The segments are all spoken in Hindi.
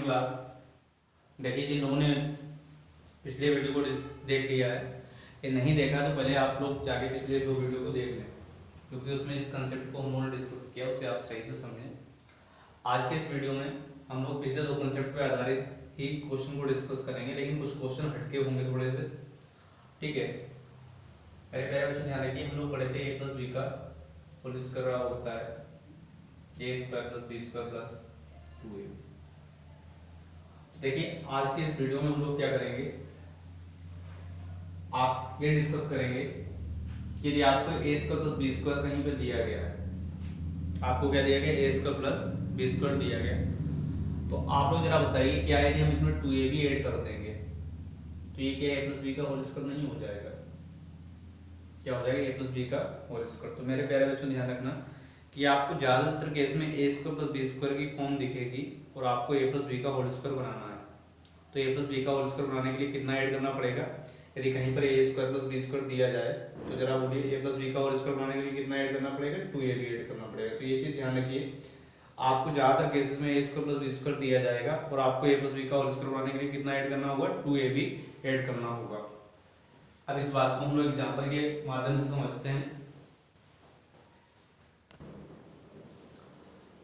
Morning class. देखिए जिन लोगों ने पिछले वीडियो को देख लिया है, ये नहीं देखा तो पहले आप लोग जाके पिछले दो वीडियो को देख लें, क्योंकि उसमें जिस कंसेप्ट को हम लोगों ने डिस्कस किया उसे आप सही से समझें। आज के इस वीडियो में हम लोग पिछले दो कंसेप्ट पे आधारित ही क्वेश्चन को डिस्कस करेंगे, लेकिन कुछ क्वेश्चन हटके होंगे थोड़े से, ठीक है। पहले क्वेश्चन ध्यान रखिए, हम लोग पढ़े थे a प्लस बी का होल स्क्वायर होता है a square plus B square plus 2a। देखिए आज के इस वीडियो में हम लोग क्या करेंगे, आप ये डिस्कस करेंगे कि यदि आपको ए स्क्वायर प्लस बी स्क्वायर कहीं पे दिया गया है, आपको क्या दिया गया, ए स्क्वायर प्लस बी स्क्वायर दिया गया, तो आप लोग जरा बताइए क्या यदि हम इसमें 2a भी ऐड कर देंगे तो ये क्या a प्लस बी का होल स्क्वायर नहीं हो जाएगा? क्या हो जाएगा, a प्लस बी का होल स्क्वायर। तो मेरे प्यारे बच्चों ध्यान रखना कि आपको ज्यादातर केस में a square plus B square की फॉर्म दिखेगी और आपको a प्लस बी का होल स्क्वायर बनाना है। तो a प्लस बी का होल स्क्वायर बनाने के लिए कितना ऐड करना पड़ेगा? यदि कहीं पर a square plus B square दिया जाए तो जरा बोलिए a प्लस बी का होल स्क्वायर बनाने के लिए कितना ऐड करना पड़ेगा? 2a भी ऐड करना पड़ेगा। तो ये चीज ध्यान रखिए, आपको ज्यादातर केसेस में a square plus B square दिया जाएगा और आपको a प्लस बी का होल स्क्वायर बनाने के लिए कितना ऐड करना होगा? 2a भी ऐड करना होगा। अब इस बात को हम लोग एग्जांपल के माध्यम से समझते हैं।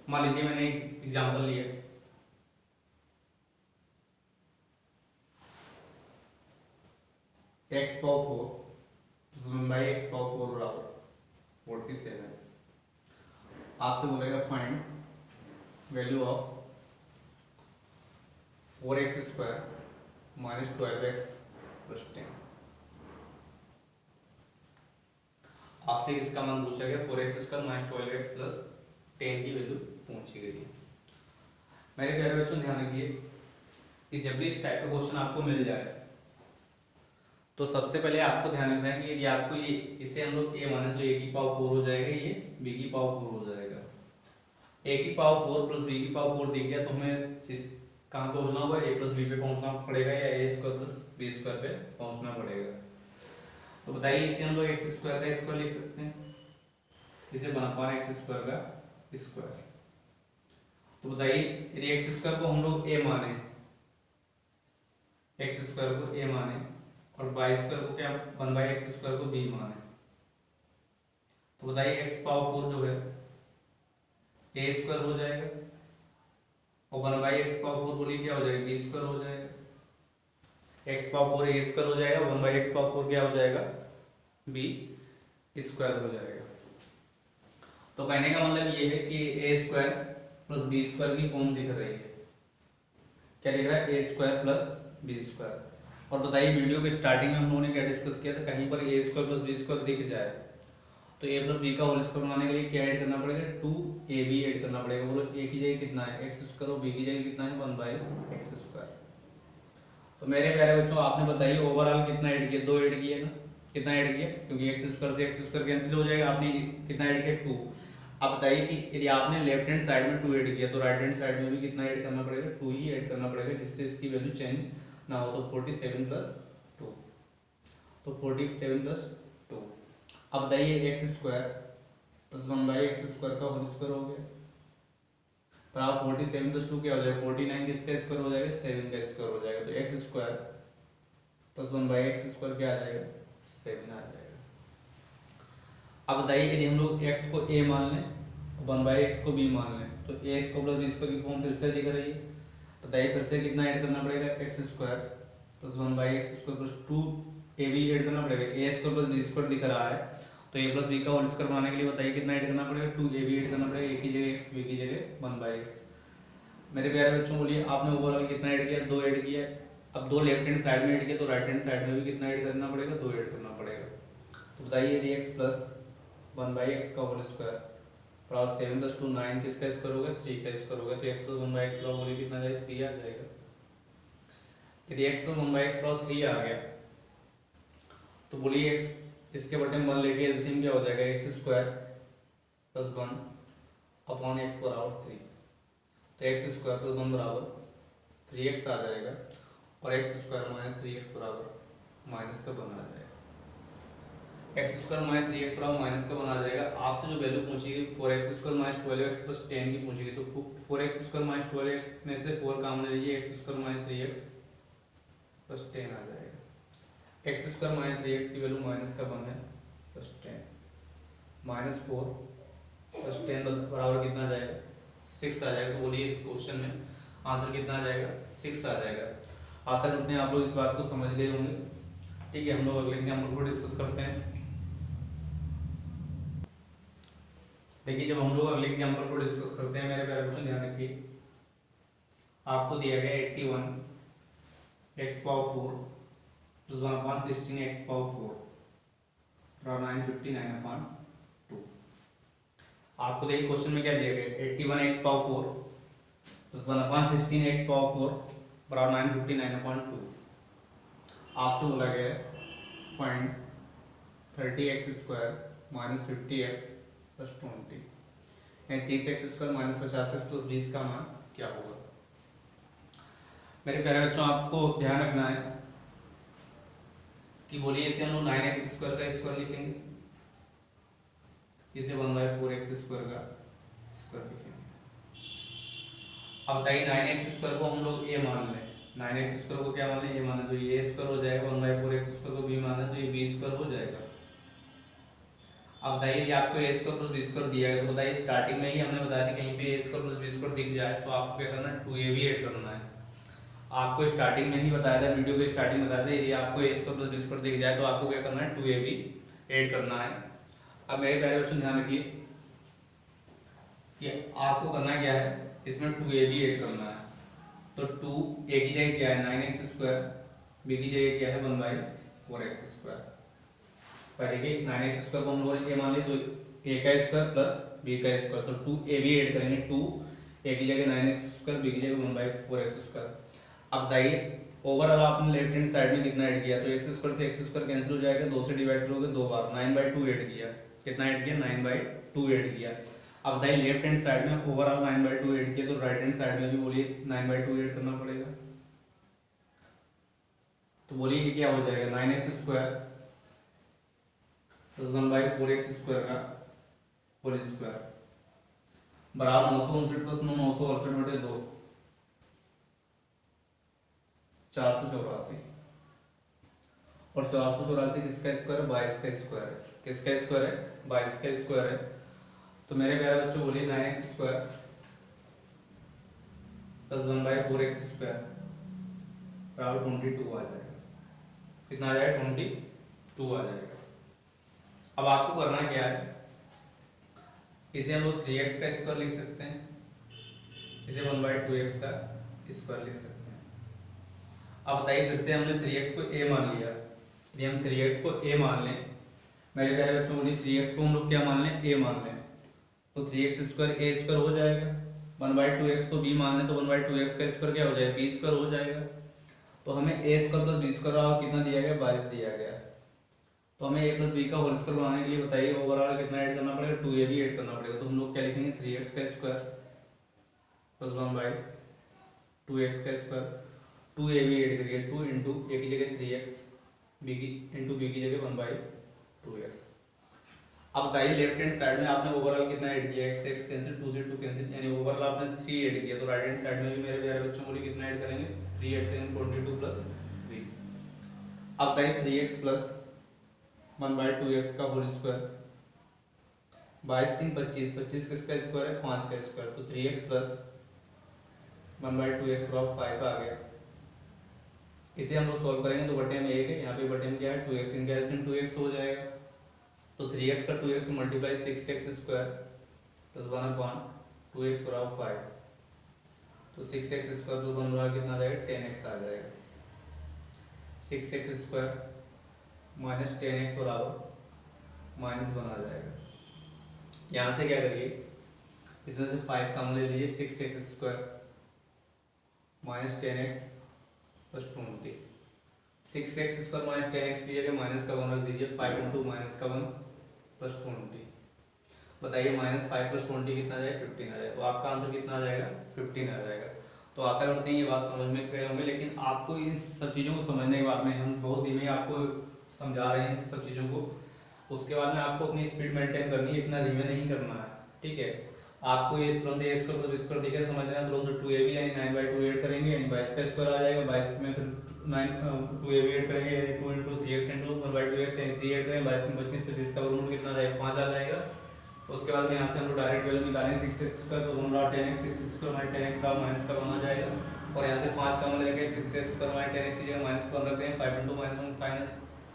मान लीजिए मैंने एक एग्जांपल लिया, x power 4 by x power 4 बराबर 47। आपसे बोलेगा find value of 4x square minus 12x plus 10। आपसे इसका मान पूछा गया, 4x square minus 12x plus 10 की वैल्यू पूछी गई है। मेरे प्यारे बच्चों ध्यान रखिए कि जब भी इस टाइप का क्वेश्चन आपको मिल जाए तो सबसे पहले आपको ध्यान रखना है कि यदि आपको ये इसे हम लोग a माने तो a की पावर 4 हो जाएगा, ये b की पावर 4 हो जाएगा। a की पावर 4 प्लस b की पावर 4 दिख गया तो हमें कहाँ पहुंचना होगा? a प्लस b पे पहुंचना पड़ेगा या a square plus b square पे पहुंचना पड़ेगा। तो बताइए इसे हम लोग एक्स स्क्वायर का स्क्वायर लिख सकते हैं, इसे बना पाना एक्स स्क्वायर का स्क्वायर। तो बताइए यदि एक्स स्क्वायर को हम लोग a माने, एक्स स्क्वायर को a माने और बाई स्क्वायर को क्या 1 बाई एक्स स्क्वायर को b माने, तो बताइए एक्स पावर 4 जो है a स्क्वायर हो जाएगा और 1 बाई एक्स पावर 4 बोलिए क्या हो जाएगा? b स्क्वायर हो जाएगा। एक्स पावर 4 a स्क्वायर हो जाएगा, 1 बाई एक्स पावर 4 क्या हो जाएगा? b स्क्वायर हो जाएगा। तो कहने का मतलब ये है कि a square plus b square की फॉर्म दिख रही है। क्या दिख रहा है? a square plus b square. और बताइए वीडियो के स्टार्टिंग में हम लोगों ने क्या डिस्कस किया था, कहीं पर a square plus b square दिख जाए तो a प्लस b का होल स्क्वायर बनाने के लिए क्या ऐड करना पड़ेगा? 2ab ऐड करना पड़ेगा। बोलो a की जगह कितना है? x स्क्वायर और b की जगह कितना है? 1 बाई एक्स स्क्वायर। तो मेरे प्यारे बच्चों आपने बताइए ओवरऑल कितना ऐड किया? 2 ऐड किया ना? कितना ऐड किया? क्योंकि एक्स स्क्वायर से एक्स स्क्वायर कैंसिल हो जाएगा, आपने कितना ऐड किया? 2। अब बताइए कि यदि आपने लेफ्ट हैंड साइड में 2 ऐड किया तो राइट हैंड साइड में भी कितना ऐड करना पड़ेगा? 2 ही ऐड करना पड़ेगा, जिससे इसकी वैल्यू चेंज ना हो। तो 47 प्लस 2, तो 47 प्लस 2। अब बताइए x square plus 1 by x square का होल स्क्वायर हो गया, पर आप 47 प्लस 2 क्या हो जाएगा? 49 किसका स्क्वायर हो जाएगा? 7 का स्क्वायर हो जाएगा। तो x square plus 1 by x square क्या आ जाएगा? 7 आ जाएगा। अब बताइए यदि हम लोग x को a मान लें, 1 बाई एक्स को b मान लें, तो a square plus b square की फॉर्म फिर से दिख रही है। बताइए फिर से कितना ऐड करना पड़ेगा? X square plus 1 by x square plus 2a भी ऐड करना पड़ेगा। a square plus b square दिख रहा है तो a प्लस b का होल स्क्वायर बनाने के लिए बताइए कितना ऐड करना पड़ेगा? 2a भी ऐड करना पड़ेगा। a की जगह x, b की जगह 1 बाई एक्स। मेरे प्यारे बच्चों बोलिए आपने ओवरऑल कितना ऐड किया? 2 ऐड किया। अब 2 लेफ्ट हैंड साइड में ऐड किया तो राइट हैंड साइड में भी कितना ऐड करना पड़ेगा? 2 ऐड करना पड़ेगा। तो बताइए यदि x प्लस 1 बाई एक्स का होल स्क्वायर प्लस 7 प्लस 2 9 किसका स्क्वायर होगा? 3 का स्क्वायर होगा। तो x प्लस 1 बाई एक्स बराबर बोलिए कितना जाएगा? 3 आ जाएगा। यदि x प्लस 1 बाई एक्स बराबर 3 आ गया तो बोलिए x इसके बटे में 1 लेके एलसीएम क्या हो जाएगा? X square plus 1 upon x बराबर 3। तो एक्स स्क्वायर प्लस 1 बराबर 3x आ जाएगा और एक्स स्क्वायर माइनस 3x बराबर माइनस का 1 आ जाएगा। एक्स स्क्वायर माइनस 3x बराबर माइनस का बना जाएगा। आपसे जो वैल्यू पूछेगी 4x square minus 12x plus 10 की पूछेगी, तो 4x स्क्वायर माइनस 12x में से 4 कॉमन ले लीजिए, x square minus 3x plus 10 आ जाएगा। एक्स स्क्वायर माइनस 3x की वैल्यू माइनस का 1 है प्लस 10 माइनस 4 प्लस 10 बराबर कितना आ जाएगा 6 आ जाएगा। तो बोलिए इस क्वेश्चन में आंसर कितना आ जाएगा 6 आ जाएगा। आशा करते हैं आप लोग इस बात को समझ गए होंगे। ठीक है, हम लोग अगले एग्जाम्पल को डिस्कस करते हैं। देखिए, जब हम लोग अगले एग्जाम्पल को डिस्कस करते हैं मेरे प्यारे बच्चों ध्यान रखिए, आपको दिया गया 81 x power 4 plus 1/16 x power 4 और 959 अपॉन 2। आपको देखिए क्वेश्चन में क्या दिया गया 81 x power 4 plus 1/16 x power 4 बराबर 959 अपॉन 2। आपसे बोला गया 0.30x square minus 50x plus 20 यानी 30x square minus 50x plus 20 का मान क्या होगा। मेरे प्यारे बच्चों, आपको ध्यान रखना है कि बोलिए इसे हम लोग 9x स्क्वायर का स्क्वायर लिखेंगे, इसे 1/4x स्क्वायर का स्क्वायर लिखेंगे। अब बताइए 9x स्क्वायर को हम लोग a मान लें, 9x स्क्वायर को क्या मान लें a मान लें, तो ये a स्क्वायर हो जाएगा, 1/4x स्क्वायर को b मान लें तो ये b स्क्वायर हो जाएगा। अब बताइए ये आपको a square plus b square दिया गया, तो बताइए स्टार्टिंग में ही हमने बताया था कहीं पे a square plus b square दिख जाए तो आपको क्या करना है 2ab ऐड करना है। आपको स्टार्टिंग में ही बताया था, वीडियो के स्टार्टिंग में बताया था यदि आपको a square plus b square दिख जाए तो आपको क्या करना है 2ab ऐड करना है। अब मेरे प्यारे बच्चों ध्यान रखिए कि आपको करना क्या है, इसमें 2ab ऐड करना है। तो 2 a की जगह क्या है 9x स्क्वायर, b की जगह क्या है 1/4x स्क्वायर। पहले के 9x स्क्वायर को हम लोग a मान लिए तो a का स्क्वायर प्लस b का स्क्वायर, तो 2ab ऐड करेंगे, 2 a की जगह 9x स्क्वायर b की जगह 1/4x स्क्वायर। अब बताइए ओवरऑल आपने लेफ्ट हैंड साइड में कितना ऐड किया, तो x स्क्वायर से x स्क्वायर कैंसिल हो जाएगा, 2 से डिवाइड करोगे 2 बार, 9/2 ऐड किया। कितना ऐड किया 9/2 ऐड किया। अब बताइए लेफ्ट हैंड साइड में ओवरऑल 9/2 ऐड किया, तो राइट हैंड साइड में भी बोलिए 9/2 ऐड करना पड़ेगा। तो बोलिए ये क्या हो जाएगा 9x square plus 1/4x square का होल स्क्वायर बराबर 959 प्लस 968/2 484। और 484 किसका स्क्वायर है 22 का स्क्वायर है। किसका स्क्वायर है 22 का स्क्वायर है। तो मेरे प्यारे बच्चों बोलिए 9x square plus 1/4x square बराबर 22 आ जाएगा। कितना आ जाएगा 22 आ जाएगा। अब आपको करना क्या है, इसे हम लोग 3x का स्क्वायर लिख सकते हैं, इसे 1/2x का स्क्वायर लिख सकते हैं। अब बताइए फिर से हमने 3x को a मान लिया, यदि हम 3x को a मान लें, मेरे प्यारे बच्चों बोलिए 3x को हम लोग क्या मान लें a मान लें, तो 3x स्क्वायर a स्क्वायर हो जाएगा, 1/2x को b मान लें तो 1/2x का स्क्वायर क्या हो जाएगा b स्क्वायर हो जाएगा। तो हमें a square plus b square कितना दिया गया 22 दिया गया। तो हमें a प्लस b का होल स्क्वायर बनाने के लिए बताइए ओवरऑल कितना ऐड करना पड़ेगा 2ab ऐड करना पड़ेगा। तो हम लोग क्या लिखेंगे 3x का स्क्वायर प्लस 1/2x का स्क्वायर 2ab ऐड करिए, 2 इंटू a की जगह 3x b की इंटू b की जगह 1/2x। अब बताइए लेफ्ट हैंड साइड में आपने ओवरऑल कितना ऐड किया x x कैंसिल 2 से 2 कैंसिल यानी ओवरऑल आपने 3 ऐड किया। तो राइट हैंड साइड में भी मेरे प्यारे बच्चों को कितना ऐड करेंगे 3 ऐड करेंगे 22 प्लस 3। अब बताइए 3x प्लस 1/2x का होल स्क्वायर 22 3 25 25 किसका स्क्वायर है 5 का स्क्वायर। तो 3x प्लस 1/2x बराबर 5 आ गया। इसे हम लोग सॉल्व करेंगे तो बटे में 1 है, यहाँ पे बटे में क्या है 2x, इनका एलसीएम 2x हो जाएगा। तो 3x का 2x multiply 6x square plus 1/2x बराबर 5। तो 6x स्क्वायर प्लस 1 बराबर कितना आ जाएगा 10x आ जाएगा। 6x स्क्वायर माइनस 10x बराबर -1 आ जाएगा। यहाँ से क्या करिए इसमें से 5 कम ले लीजिए, 6x square minus 10x plus 20। 6x square minus 10x की जगह माइनस का 1 रख दीजिए, 5 इंटू माइनस का 1 प्लस 20। बताइए -5 प्लस 20 कितना आ जाएगा 15 आ जाएगा। तो आपका आंसर कितना आ जाएगा 15 आ जाएगा। तो आशा करते हैं ये बात समझ में गए होंगे, लेकिन आपको इन सब चीज़ों को समझने के बाद में हम बहुत धीमे आपको समझा रहे हैं इन सब चीज़ों को। उसके बाद में आपको अपनी स्पीड मेंटेन करनी है, इतना धीमे नहीं करना है, ठीक है। आपको ये तुरंत ए स्क्वायर को स्क्वायर दिखे समझना है, तुरंत 2ab यानी 9/2 ऐड करेंगे यानी 22 का स्क्वायर आ जाएगा, 22 में फिर 2ab ऐड करेंगे यानी 2 × 3x × 1/2x यानी 3 ऐड करेंगे, 22 में 25, 25 का वर्गमूल कितना आ जाएगा, 5 आ जाएगा। उसके बाद में यहाँ से हम लोग डायरेक्ट वैल्यू निकालेंगे 6x² तो 1/10x, 6x² 10x का माइनस का 1 आ जाएगा, और यहाँ से 5 कॉमन लेंगे, 6x² 10x की जगह -1 रखते हैं, 5 × -5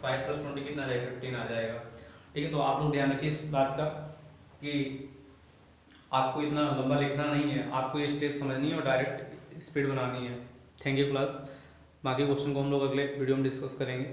+ 20 कितना आ जाएगा, 15 आ जाएगा, ठीक है। तो आप लोग ध्यान रखिए इस बात का कि आपको इतना लंबा लिखना नहीं है, आपको ये स्टेप समझनी है और डायरेक्ट स्पीड बनानी है। Thank you class. बाकी क्वेश्चन को हम लोग अगले वीडियो में डिस्कस करेंगे।